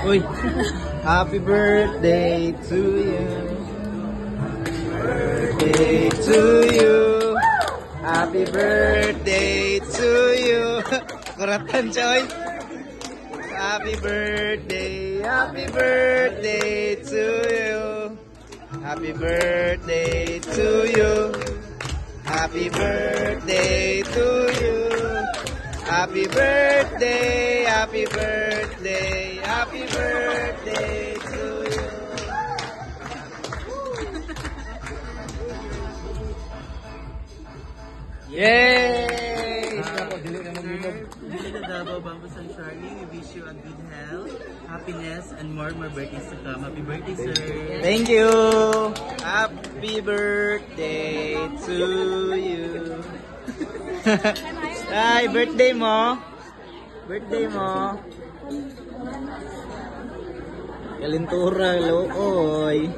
Uy! Happy birthday to you. Birthday to you. Happy birthday to you. Kuratan, Choy. Happy birthday to you. Happy birthday to you. Happy birthday to you. Happy birthday, happy birthday, happy birthday to you. Yay! Charlie, we wish you a good health, happiness, and more birthdays to come. Happy birthday, sir! Thank you! Happy birthday to you! Ay, birthday mo! Birthday mo! Kalintura, looy!